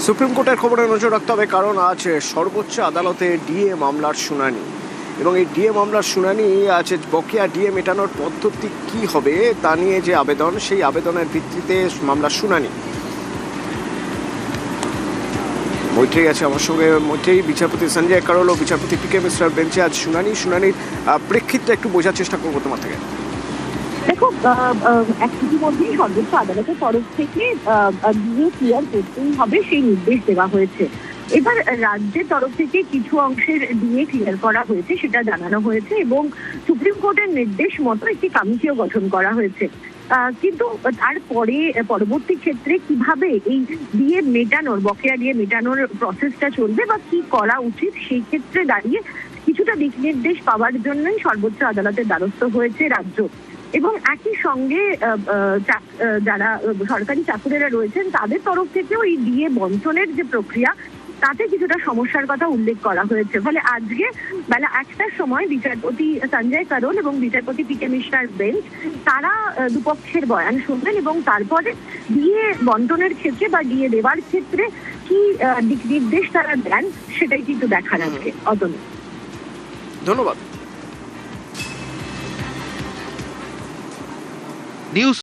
Supreme কোর্টের খবরে নজর রাখতে হবে, কারণ আজ সর্বোচ্চ আদালতে ডিএ মামলার শুনানি। এবং এই ডিএ মামলার শুনানি আছে, বকেয়া ডিএ মেটানোর পদ্ধতি কি হবে তা নিয়ে যে আবেদন, সেই আবেদনের ভিত্তিতে মামলার শুনানি। মৈত্রী আছে আমার সঙ্গে। মৈত্রী, বিচারপতি সঞ্জয় কারোল ও বিচারপতি পি কে মিশ্রার বেঞ্চে আজ শুনানির প্রেক্ষিতটা একটু বোঝার চেষ্টা করবো তোমার থেকে। দেখো, ইতিমধ্যেই সর্বোচ্চ আদালতের তরফ থেকে ডিএ ক্লিয়ার করতেই হবে সেই নির্দেশ দেওয়া হয়েছে। এবার রাজ্যের তরফ থেকে কিছু অংশের ডিএ ক্লিয়ার করা হয়েছে, সেটা জানানো হয়েছে এবং সুপ্রিম কোর্টের নির্দেশ মতো একটি কমিটিও গঠন করা হয়েছে। কিন্তু তারপরে পরবর্তী ক্ষেত্রে কিভাবে এই ডিএ মেটানোর, বকেয়া ডিএ মেটানোর প্রসেসটা চলবে বা কি করা উচিত, সেই ক্ষেত্রে দাঁড়িয়ে কিছুটা দিক নির্দেশ পাওয়ার জন্যই সর্বোচ্চ আদালতের দ্বারস্থ হয়েছে রাজ্য। এবং একই সঙ্গে যারা সরকারি চাকুরেরা রয়েছেন তাদের তরফ থেকেও এই ডিএ বঞ্চনের যে প্রক্রিয়া, তাতে কিছুটা সমস্যার কথা উল্লেখ করা হয়েছে। ফলে আজকে বেলা 1টার সময় বিচারপতি সঞ্জয় কারোল এবং বিচারপতি পি কে মিশ্রার বেঞ্চ তারা দুপক্ষের বয়ান শুনবেন এবং তারপরে ডিএ বন্টনের ক্ষেত্রে বা ডিএ দেওয়ার ক্ষেত্রে কি দিক নির্দেশ তারা দেন, সেটাই কিন্তু দেখার আজকে। অতনু, ধন্যবাদ। নিউজ